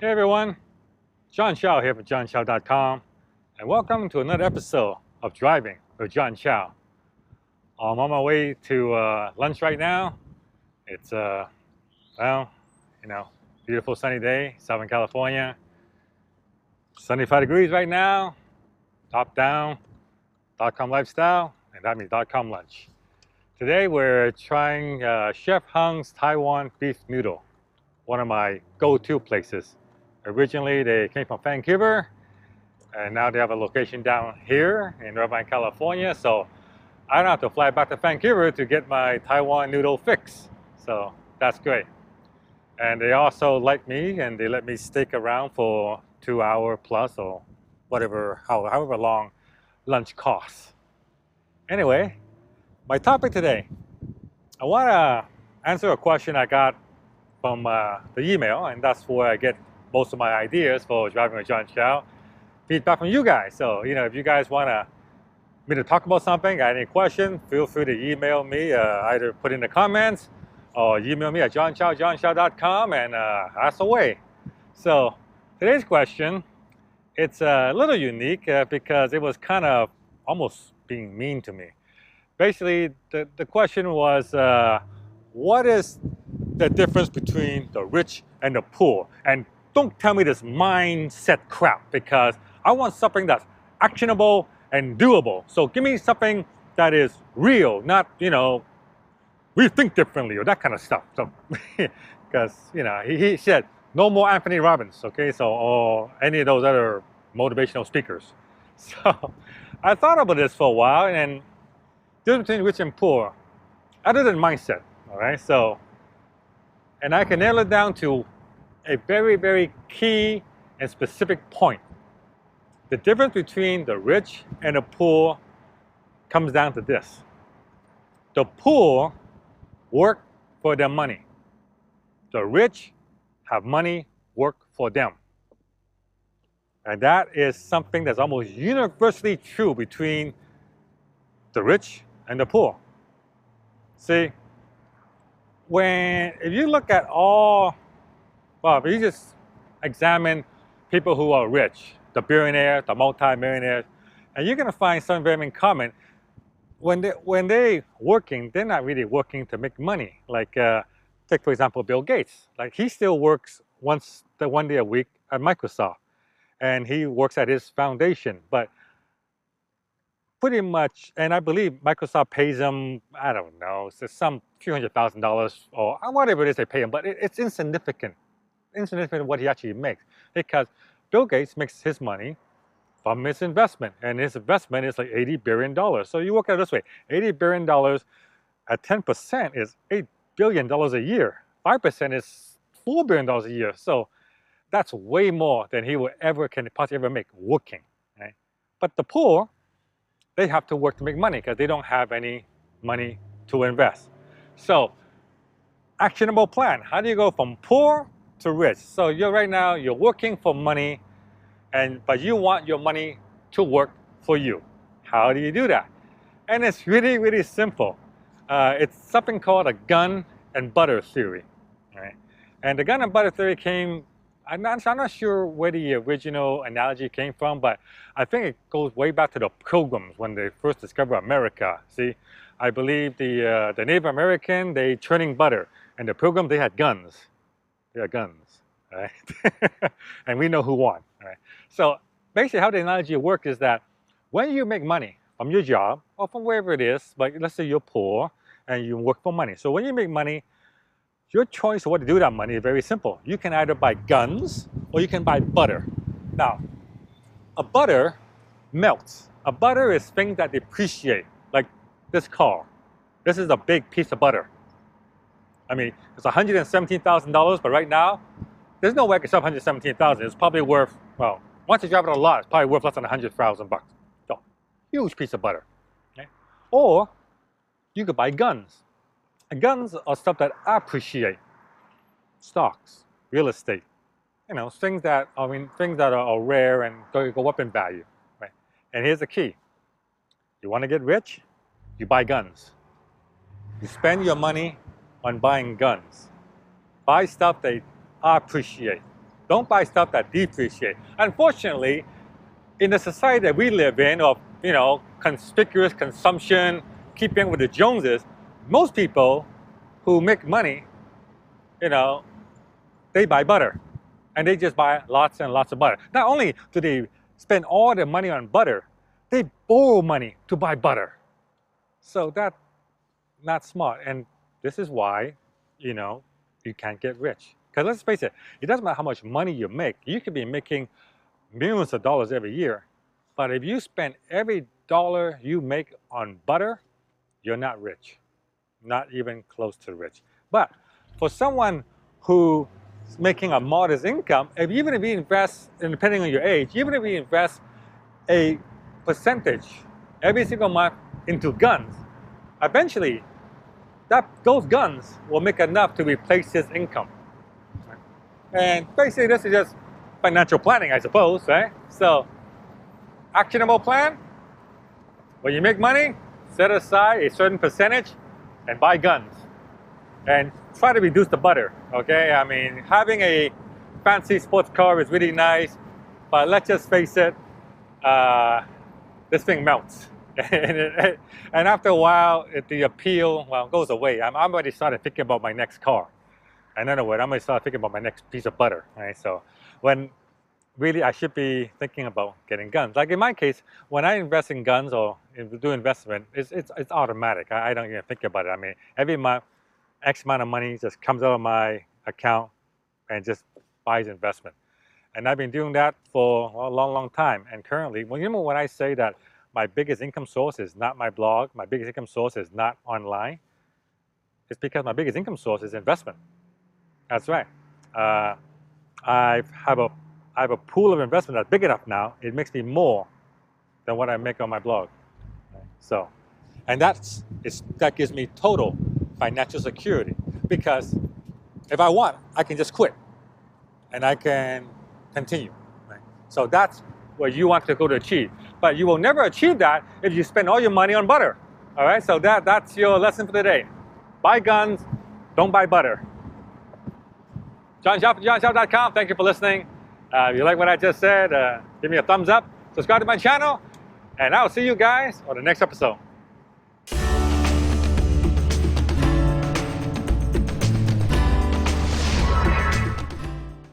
Hey everyone, John Chow here from johnchow.com, and welcome to another episode of Driving with John Chow. I'm on my way to lunch right now. It's well, beautiful sunny day, Southern California. 75 degrees right now, top down, .com lifestyle, and that means .com lunch. Today we're trying Chef Hung's Taiwan beef noodle, one of my go-to places. Originally they came from Vancouver, and now they have a location down here in Irvine, California. So I don't have to fly back to Vancouver to get my Taiwan noodle fix. So that's great. And they also like me, and they let me stick around for 2 hours plus or whatever, however long lunch costs. Anyway, my topic today, I want to answer a question I got from the email, and that's where I get most of my ideas for Driving with John Chow. Feedback from you guys. So, if you guys want me to talk about something, got any questions, feel free to email me, either put in the comments or email me at johnchow.com and ask away. So, today's question, it's a little unique because it was kind of almost being mean to me. Basically, the question was, what is the difference between the rich and the poor? And don't tell me this mindset crap, because I want something that's actionable and doable. So give me something that is real, not, we think differently or that kind of stuff. So, because, he said, no more Anthony Robbins, okay? So, or any of those other motivational speakers. So I thought about this for a while, and the difference between rich and poor, other than mindset, all right? So, and I can nail it down to a very, very key and specific point. The difference between the rich and the poor comes down to this. The poor work for their money. The rich have money work for them. And that is something that's almost universally true between the rich and the poor. See, if you look at if you just examine people who are rich, the billionaires, the multi-millionaires, and you're going to find something very in common. When they're working, they're not really working to make money. Like, take for example, Bill Gates. Like, he still works one day a week at Microsoft, and he works at his foundation. But pretty much, and I believe Microsoft pays him, I don't know, it's some few $100,000 or whatever it is they pay him, but it's insignificant what he actually makes, because Bill Gates makes his money from his investment, and his investment is like $80 billion. So you work at it this way, $80 billion at 10% is $8 billion a year. 5% is $4 billion a year. So that's way more than he can possibly ever make working. Right? But the poor, they have to work to make money because they don't have any money to invest. So, actionable plan. How do you go from poor to rich? So right now you're working for money, but you want your money to work for you. How do you do that? And it's really, really simple. It's something called a gun and butter theory. Right? And the gun and butter theory I'm not sure where the original analogy came from, but I think it goes way back to the Pilgrims when they first discovered America. See, I believe the Native American, they churning butter, and the Pilgrims, they had guns. They had guns, right? And we know who won, right? So basically how the analogy works is that when you make money from your job or from wherever it is, but let's say you're poor and you work for money. So when you make money, your choice of what to do with that money is very simple. You can either buy guns or you can buy butter. Now, a butter melts. A butter is things that depreciate, like this car. This is a big piece of butter. I mean, it's $117,000, but right now, there's no way I can sell $117,000. It's probably worth, well, once you drive it a lot, it's probably worth less than $100,000. So, huge piece of butter. Okay? Or you could buy guns. And guns are stuff that appreciate. Stocks, real estate, things that are rare and go up in value. Right? And here's the key: you want to get rich, you buy guns. You spend your money on buying guns. Buy stuff they appreciate. Don't buy stuff that depreciates. Unfortunately, in the society that we live in, of conspicuous consumption, keeping with the Joneses, most people who make money, they buy butter, and they just buy lots and lots of butter. Not only do they spend all their money on butter, they borrow money to buy butter. So that's not smart, and this is why, you can't get rich. Because let's face it, it doesn't matter how much money you make. You could be making millions of dollars every year, but if you spend every dollar you make on butter, you're not rich. Not even close to rich. But for someone who's making a modest income, even if you invest, and depending on your age, even if you invest a percentage every single month into guns, eventually those guns will make enough to replace his income. And basically this is just financial planning, I suppose, right? So, actionable plan: when you make money, set aside a certain percentage and buy guns. And try to reduce the butter, okay? I mean, having a fancy sports car is really nice, but let's just face it, this thing melts. And after a while, the appeal, goes away. I'm already started thinking about my next car. In other words, I'm going to start thinking about my next piece of butter, right? So when really I should be thinking about getting guns. Like in my case, when I invest in guns or do investment, it's automatic. I don't even think about it. I mean, every month, X amount of money just comes out of my account and just buys investment. And I've been doing that for a long, long time. And currently, when I say that my biggest income source is not my blog, my biggest income source is not online, it's because my biggest income source is investment. That's right. I have a pool of investment that's big enough now. It makes me more than what I make on my blog. So, and that gives me total financial security, because if I want, I can just quit and I can continue. Right? So that's what you want to go to achieve. But you will never achieve that if you spend all your money on butter. All right. So that's your lesson for today. Buy guns, don't buy butter. John Chow from johnchow.com. Thank you for listening. If you like what I just said, give me a thumbs up, subscribe to my channel, and I'll see you guys on the next episode.